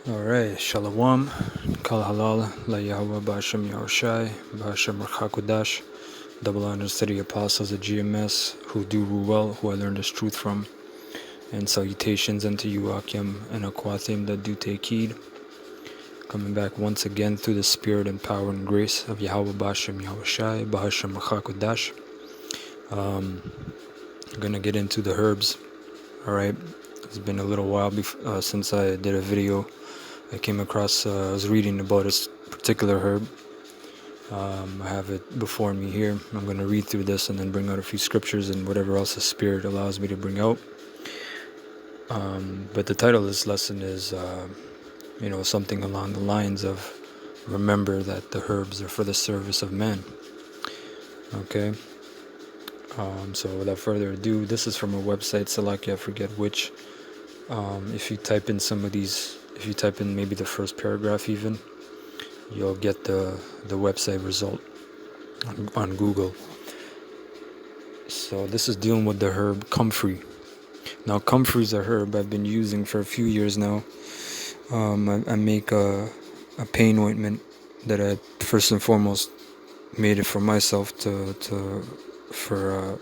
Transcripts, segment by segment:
Alright, Shalom, Kal Halal, La Yahweh, Ba'ashem Yahushai, Ba'ashem Rachakodash, double honors to the apostles of GMS who do rule well, who I learned this truth from, and salutations unto you, Akim and Aquathim that do take heed. Coming back once again through the spirit and power and grace of Yahweh, Ba'ashem Yahushai, Ba'ashem Rachakodash. I'm gonna get into the herbs. Alright, it's been a little while since I did a video. I came across, I was reading about a particular herb. I have it before me here. I'm going to read through this and then bring out a few scriptures and whatever else the Spirit allows me to bring out. But the title of this lesson is, something along the lines of, remember that the herbs are for the service of man. Okay? So without further ado, this is from a website, Salaki, I forget which. If you type in some of these, if you type in maybe the first paragraph even, you'll get the website result on Google. So this is dealing with the herb Comfrey. Now Comfrey is a herb I've been using for a few years now. I make a pain ointment that I first and foremost made it for myself for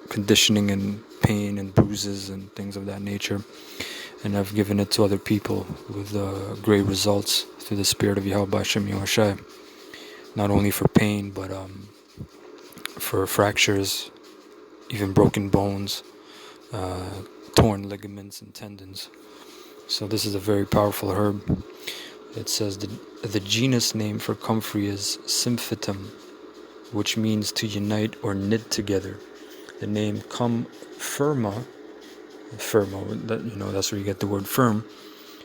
conditioning and pain and bruises and things of that nature. And I've given it to other people with great results through the spirit of Yahweh Shem Yahushai. Not only for pain, but for fractures, even broken bones, torn ligaments and tendons. So this is a very powerful herb. It says the genus name for comfrey is Symphytum, which means to unite or knit together. The name Comfrey, that's where you get the word firm,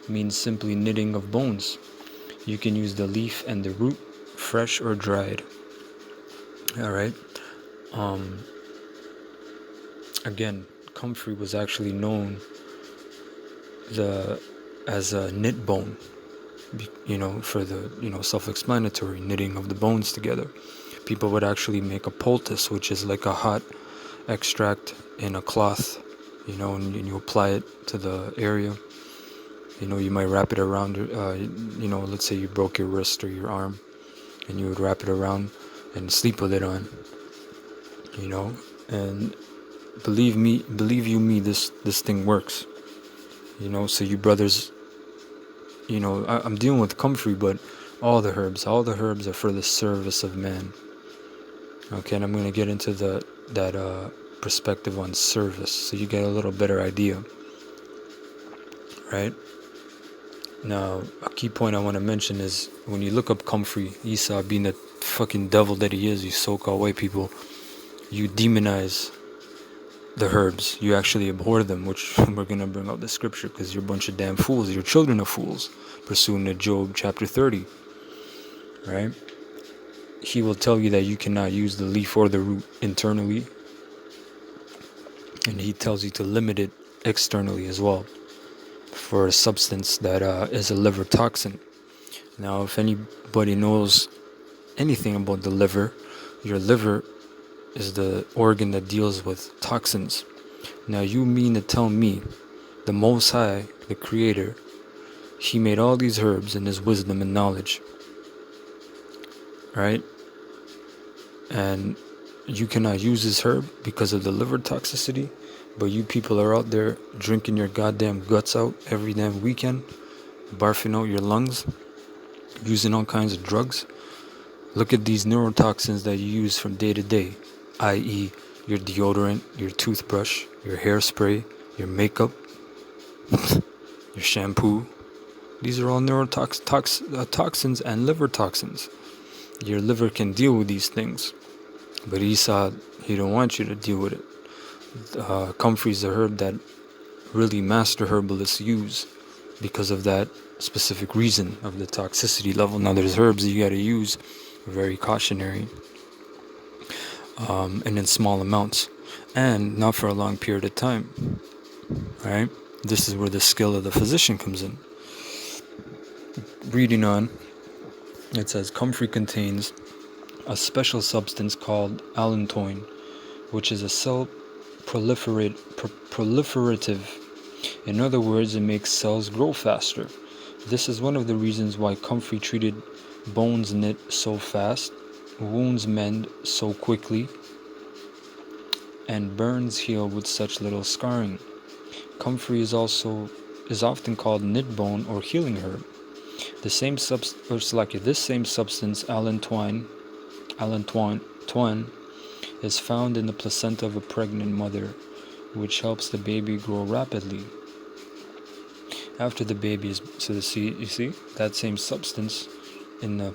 means simply knitting of bones. You can use the leaf and the root, fresh or dried. Alright. Again, comfrey was actually known as a knit bone, for the, self-explanatory knitting of the bones together. People would actually make a poultice, which is like a hot extract in a cloth, and you apply it to the area. You might wrap it around, let's say you broke your wrist or your arm, and you would wrap it around and sleep with it on, and believe you me, this thing works, so you brothers, I'm dealing with comfrey, but all the herbs are for the service of man. Okay, and I'm going to get into that perspective on service, so you get a little better idea. Right? Now, a key point I want to mention is when you look up comfrey, Esau being the fucking devil that he is, you so-called white people, you demonize the herbs. You actually abhor them, which we're going to bring out the scripture, because you're a bunch of damn fools. You're children of fools, pursuing to Job chapter 30. Right? He will tell you that you cannot use the leaf or the root internally, and he tells you to limit it externally as well, for a substance that is a liver toxin. Now, if anybody knows anything about the liver, your liver is the organ that deals with toxins. Now, you mean to tell me the Most High, the Creator, He made all these herbs in His wisdom and knowledge, right? And you cannot use this herb because of the liver toxicity, but you people are out there drinking your goddamn guts out every damn weekend, barfing out your lungs, using all kinds of drugs. Look at these neurotoxins that you use from day to day, i.e. your deodorant, your toothbrush, your hairspray, your makeup, your shampoo. These are all neurotoxins and liver toxins. Your liver can deal with these things, but Esau, he don't want you to deal with it. Comfrey is a herb that really master herbalists use because of that specific reason of the toxicity level. Now, there's herbs that you got to use very cautionary, and in small amounts, and not for a long period of time. Right? This is where the skill of the physician comes in. Reading on, it says comfrey contains a special substance called allantoin, which is a cell proliferative. In other words, it makes cells grow faster. This is one of the reasons why Comfrey treated bones knit so fast, wounds mend so quickly, and burns heal with such little scarring. Comfrey is often called knit bone or healing herb. This same substance, twine, is found in the placenta of a pregnant mother, which helps the baby grow rapidly. After the baby is, you see that same substance in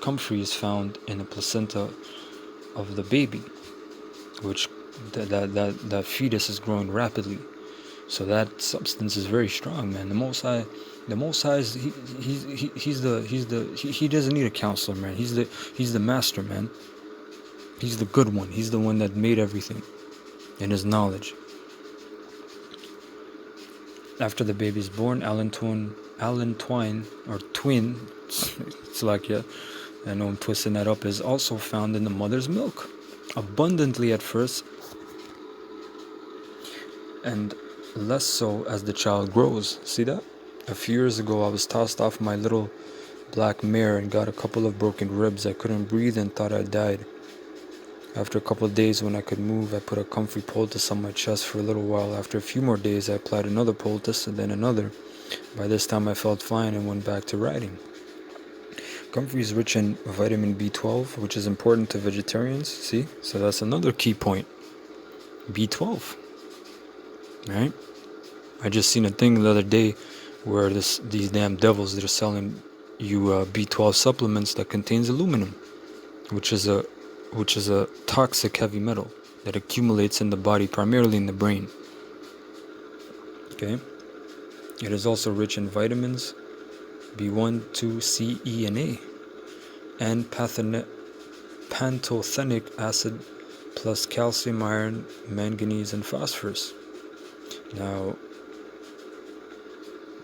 Comfrey is found in the placenta of the baby, which that fetus is growing rapidly. So that substance is very strong, man. The Most High is he doesn't need a counselor, man. He's the master, man. He's the good one. He's the one that made everything in his knowledge. After the baby is born, Alan Twine, or twin, it's like, yeah, I know I'm twisting that up, is also found in the mother's milk, abundantly at first, and less so as the child grows. See that? A few years ago, I was tossed off my little black mare and got a couple of broken ribs. I couldn't breathe and thought I died. After a couple of days, when I could move, I put a Comfrey poultice on my chest for a little while. After a few more days, I applied another poultice and then another. By this time, I felt fine and went back to riding. Comfrey is rich in vitamin B12, which is important to vegetarians. See? So that's another key point. B12. Right? I just seen a thing the other day where these damn devils, they're selling you B12 supplements that contains aluminum, which is a toxic heavy metal that accumulates in the body, primarily in the brain. Okay? It is also rich in vitamins B1, 2, C, E, and A, and pantothenic acid, plus calcium, iron, manganese, and phosphorus. Now,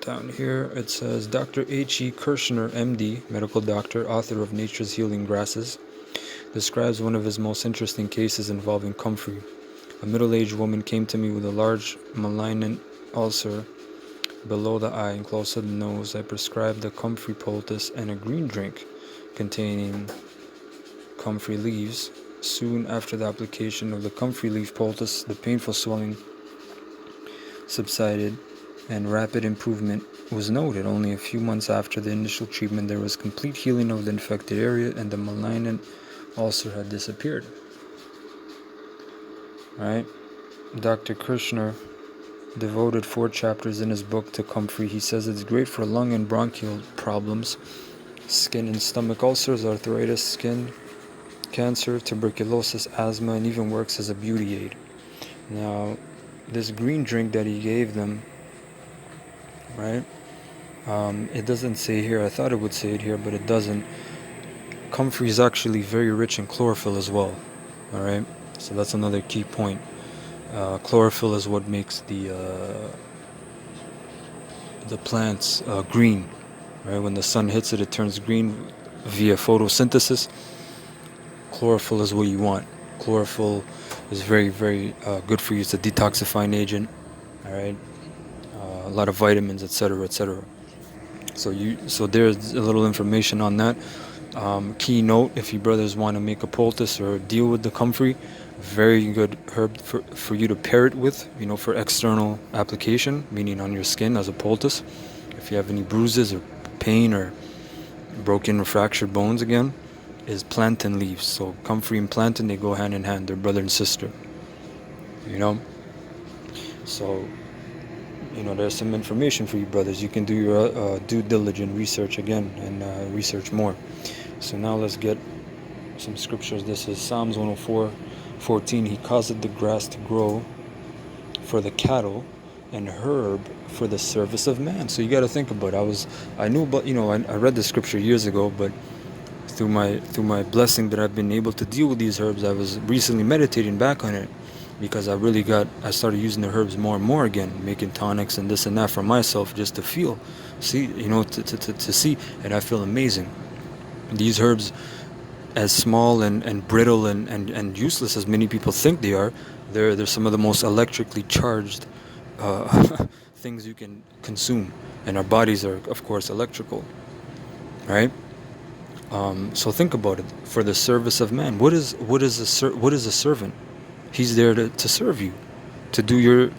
down here it says Dr. H.E. Kirshner, MD, medical doctor, author of Nature's Healing Grasses, describes one of his most interesting cases involving Comfrey. A middle-aged woman came to me with a large malignant ulcer below the eye and close to the nose. I prescribed the Comfrey poultice and a green drink containing Comfrey leaves. Soon after the application of the Comfrey leaf poultice, the painful swelling subsided and rapid improvement was noted. Only a few months after the initial treatment, there was complete healing of the infected area and the malignant ulcer had disappeared. Right? Dr. Kirshner devoted 4 chapters in his book to Comfrey. He says it's great for lung and bronchial problems, skin and stomach ulcers, arthritis, skin cancer, tuberculosis, asthma, and even works as a beauty aid. Now, this green drink that he gave them, right? It doesn't say here. I thought it would say it here, but it doesn't. Comfrey is actually very rich in chlorophyll as well. All right, so that's another key point. Chlorophyll is what makes the plants green. Right, when the sun hits it, it turns green via photosynthesis. Chlorophyll is what you want. Chlorophyll is very, very good for you. It's a detoxifying agent. All right, a lot of vitamins, etc., etc. So there's a little information on that. Key note: if you brothers want to make a poultice or deal with the Comfrey, very good herb for you to pair it with. For external application, meaning on your skin as a poultice. If you have any bruises or pain or broken or fractured bones, again, is plantain leaves. So Comfrey and plantain, they go hand in hand. They're brother and sister. So there's some information for you brothers. You can do your due diligent research again and research more. So now let's get some scriptures. This is Psalms 104:14. He caused the grass to grow for the cattle and herb for the service of man. So you got to think about it. I knew about, I read the scripture years ago, but through my blessing that I've been able to deal with these herbs, I was recently meditating back on it, because I started using the herbs more and more again, making tonics and this and that for myself, just to feel, see, to see, and I feel amazing. These herbs, as small and brittle and useless as many people think they are, they're some of the most electrically charged things you can consume. and our bodies are, of course, electrical, right? So think about it. For the service of man, what is a servant? He's there to serve you, to do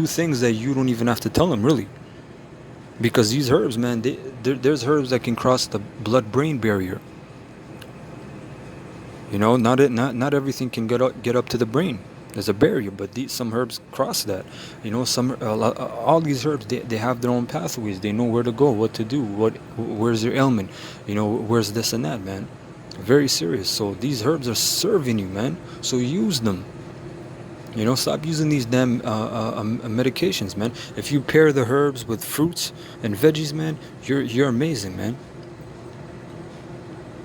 things that you don't even have to tell him, really. Because these herbs, man, there's herbs that can cross the blood-brain barrier. You know, not everything can get up to the brain. There's a barrier, but some herbs cross that. You know, all these herbs, they have their own pathways. They know where to go, what to do, where's your ailment. You know, where's this and that, man. Very serious. So these herbs are serving you, man. So use them. You know, stop using these damn medications, man. If you pair the herbs with fruits and veggies, man, you're amazing, man.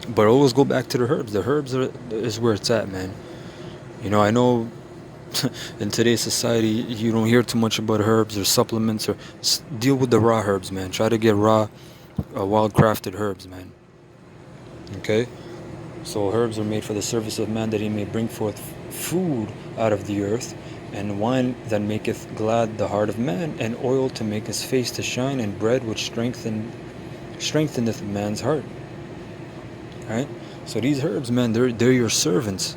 But always go back to the herbs. The herbs is where it's at, man. You know, I know in today's society you don't hear too much about herbs or supplements, or deal with the raw herbs, man. Try to get raw, wild crafted herbs, man. Okay? So herbs are made for the service of man, that he may bring forth food out of the earth, and wine that maketh glad the heart of man, and oil to make his face to shine, and bread which strengtheneth man's heart. Right? So these herbs, man, they're your servants.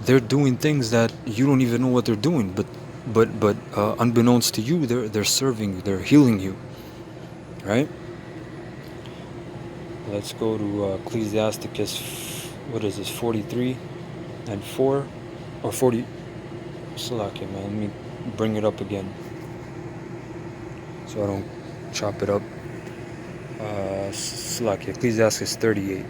They're doing things that you don't even know what they're doing, but unbeknownst to you, they're serving you, they're healing you. Right? Let's go to Ecclesiastes, what is this, 43 and 4, or 40, Salakia, man, let me bring it up again, so I don't chop it up. Salakia, Ecclesiastes 38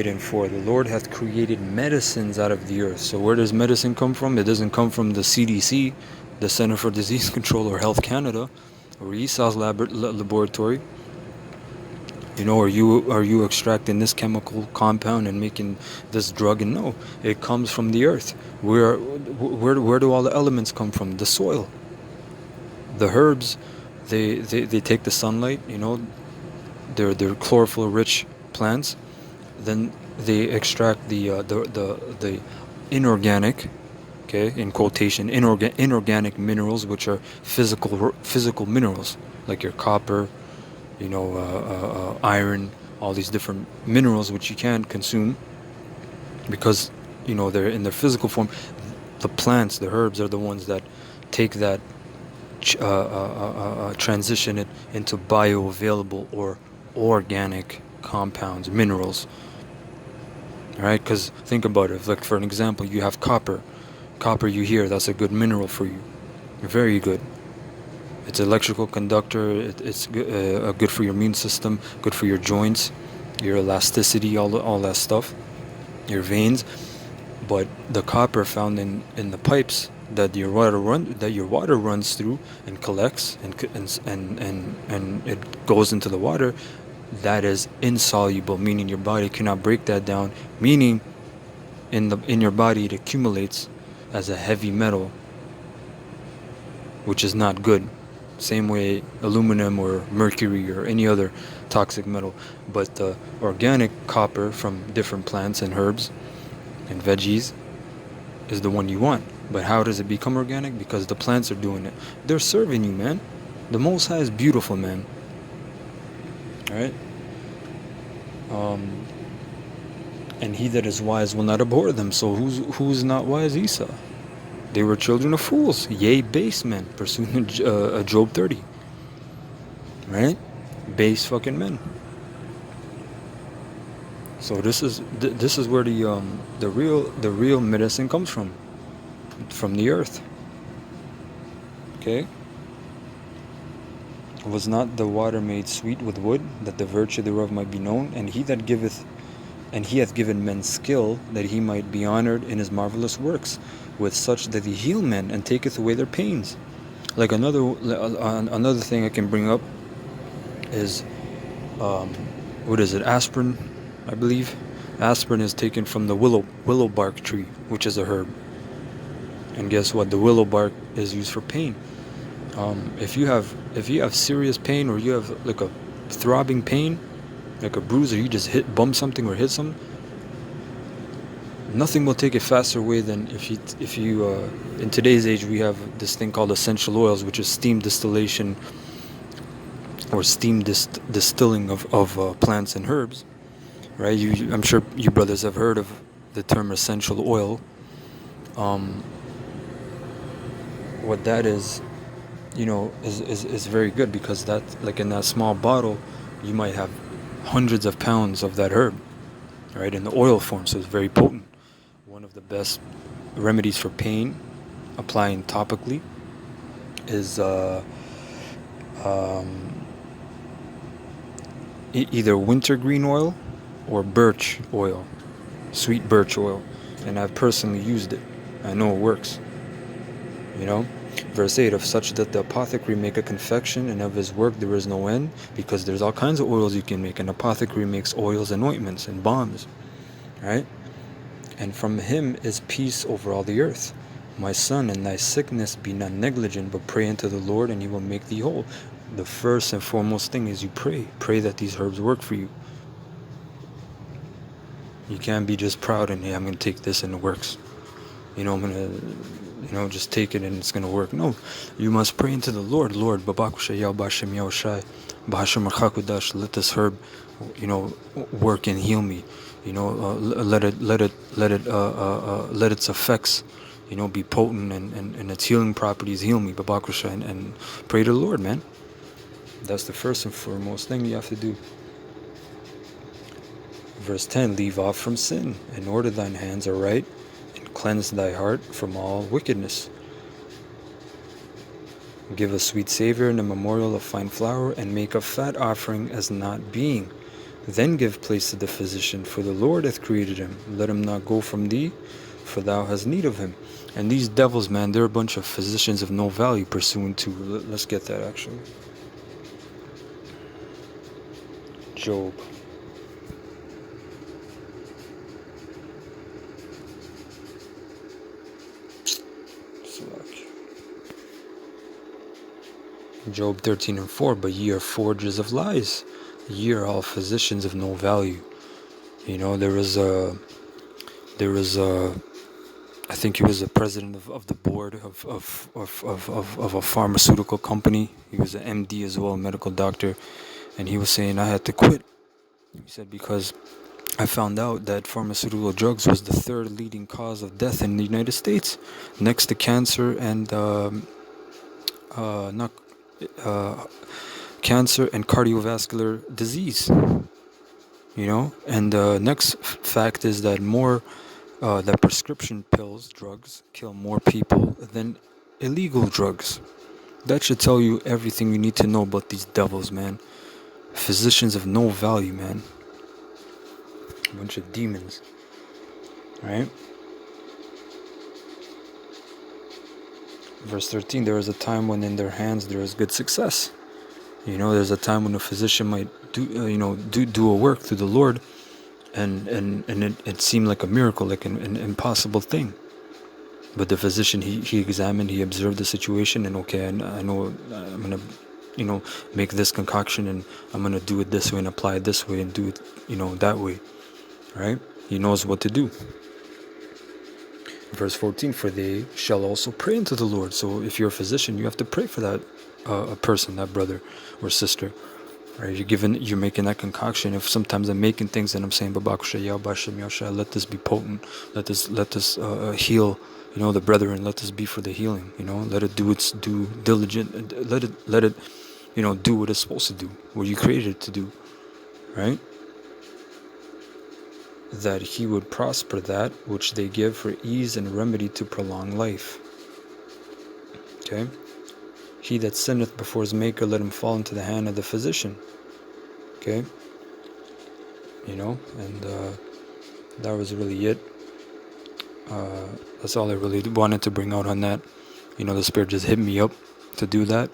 and 4. The Lord hath created medicines out of the earth. So where does medicine come from? It doesn't come from the CDC, the Center for Disease Control, or Health Canada, or Esau's laboratory. You know, are you extracting this chemical compound and making this drug? And no, it comes from the earth. Where do all the elements come from? The soil. The herbs, they take the sunlight. You know, they're chlorophyll-rich plants. Then they extract the inorganic, okay, in quotation, inorganic minerals, which are physical minerals, like your copper, you know, iron, all these different minerals which you can consume because, you know, they're in their physical form. The plants, the herbs, are the ones that take that, transition it into bioavailable or organic compounds, minerals. All right, because think about it. Like, for an example, you have copper. Copper, you hear, that's a good mineral for you. Very good. It's an electrical conductor. It's good for your immune system, good for your joints, your elasticity, all that stuff, your veins. But the copper found in the pipes that your water runs through and collects and it goes into the water, that is insoluble, meaning your body cannot break that down, meaning in your body it accumulates as a heavy metal, which is not good. Same way aluminum or mercury or any other toxic metal. But the organic copper from different plants and herbs and veggies is the one you want. But how does it become organic? Because the plants are doing it. They're serving you, man. The Most High is beautiful, man. Alright? And he that is wise will not abhor them. So who's not wise? Esau. They were children of fools, yea, base men, pursuing Job 30. Right? Base fucking men. So this is where the real medicine comes from the earth. Okay? Was not the water made sweet with wood, that the virtue thereof might be known? And he hath given men skill, that he might be honored in his marvelous works, with such that he heal men and taketh away their pains. Like another thing I can bring up is what is it? Aspirin, I believe. Aspirin is taken from the willow bark tree, which is a herb. And guess what? The willow bark is used for pain. If you have serious pain, or you have like a throbbing pain, like a bruise, or you just bump something or hit something, nothing will take it faster away than if you in today's age we have this thing called essential oils, which is steam distillation or steam distilling of plants and herbs, right? I'm sure you brothers have heard of the term essential oil. What that is, is very good, because that, like in that small bottle, you might have hundreds of pounds of that herb, right, in the oil form. So it's very potent. One of the best remedies for pain, applying topically, is either wintergreen oil or birch oil, sweet birch oil. And I've personally used it. I know it works. Verse 8, of such that the apothecary make a confection, and of his work there is no end, because there's all kinds of oils you can make. An apothecary makes oils and ointments and balms, right? And from him is peace over all the earth. My son, in thy sickness be not negligent, but pray unto the Lord, and he will make thee whole. The first and foremost thing is you pray. Pray that these herbs work for you. You can't be just proud and, hey, I'm going to take this and it works. I'm going to, just take it and it's going to work. No, you must pray into the Lord. Lord, let this herb, work and heal me. Let its effects, be potent, and its healing properties heal me. And pray to the Lord, man. That's the first and foremost thing you have to do. Verse 10, leave off from sin, and order thine hands aright, and cleanse thy heart from all wickedness. Give a sweet savor and a memorial of fine flour, and make a fat offering as not being. Then give place to the physician, for the Lord hath created him. Let him not go from thee, for thou hast need of him. And these devils, man, they're a bunch of physicians of no value, pursuant to, let's get that actually. Job. Job 13:4, but ye are forgers of lies. Ye are all physicians of no value. There was I think he was the president of the board of a pharmaceutical company. He was an MD as well, a medical doctor, and he was saying, I had to quit. He said, because I found out that pharmaceutical drugs was the third leading cause of death in the United States, next to cancer and cancer and cardiovascular disease. And the next fact is that that prescription drugs kill more people than illegal drugs. That should tell you everything you need to know about these devils, man. Physicians of no value, man. A bunch of demons, right? Verse 13, there is a time when in their hands there is good success. There's a time when a physician might do a work through the Lord, and it seemed like a miracle, like an impossible thing. But the physician, he examined, he observed the situation, and okay, I know I'm going to, make this concoction, and I'm going to do it this way and apply it this way and do it, that way, right? He knows what to do. Verse 14, for they shall also pray unto the Lord. So if you're a physician, you have to pray for that a person, that brother or sister, right? You're making that concoction. If sometimes I'm making things and I'm saying, let this be potent, let this heal, the brethren, let this be for the healing, let it do its due diligent, let it do what it's supposed to do, what you created it to do, right? That he would prosper that which they give for ease and remedy to prolong life. Okay? He that sinneth before his maker, let him fall into the hand of the physician. Okay? And that was really it. That's all I really wanted to bring out on that. The Spirit just hit me up to do that.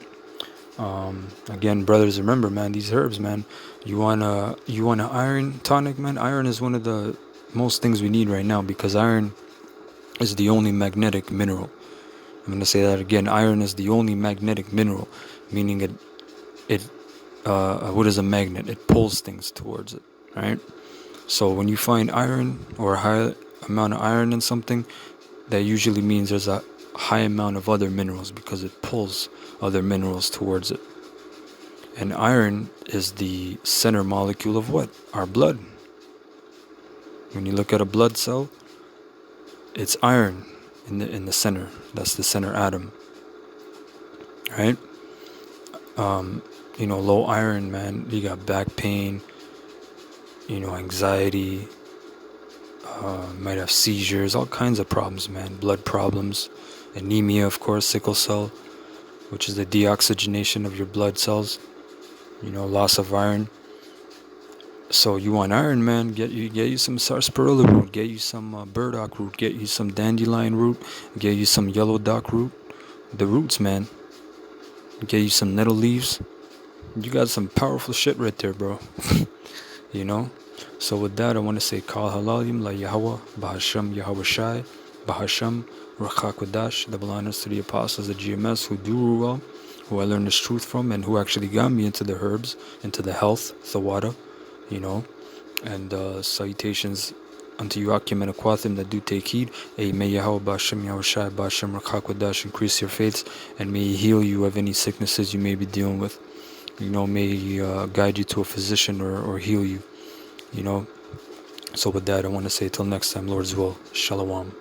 Again, brothers, remember, man, these herbs, man, you want an iron tonic, man. Iron is one of the most things we need right now, because iron is the only magnetic mineral. I'm going to say that again. Iron is the only magnetic mineral, meaning what is a magnet? It pulls things towards it, right? So when you find iron or a high amount of iron in something, that usually means there's a high amount of other minerals, because it pulls other minerals towards it. And iron is the center molecule of what? Our blood. When you look at a blood cell, it's iron in the center. That's the center atom, right? Low iron, man, you got back pain, anxiety, might have seizures, all kinds of problems, man. Blood problems, anemia, of course, sickle cell, which is the deoxygenation of your blood cells, loss of iron. So you want iron, man, get you some sarsaparilla root, get you some burdock root, get you some dandelion root, get you some yellow dock root, the roots, man. Get you some nettle leaves. You got some powerful shit right there, bro. So with that, I want to say Kal Halalim La Yahweh, Bahasham Yahweh Shai, Bahasham Rachakwadash, double honors to the apostles of GMS who do rule well, who I learned this truth from, and who actually got me into the herbs, into the health, Thawada, and salutations unto you Akim and Aquathim that do take heed. May Yahweh Bahasham Yahweh Shai, Bahasham Rachakwadash increase your faiths, and may He heal you of any sicknesses you may be dealing with. May He guide you to a physician or heal you. So with that, I want to say till next time, Lord's will, Shalom.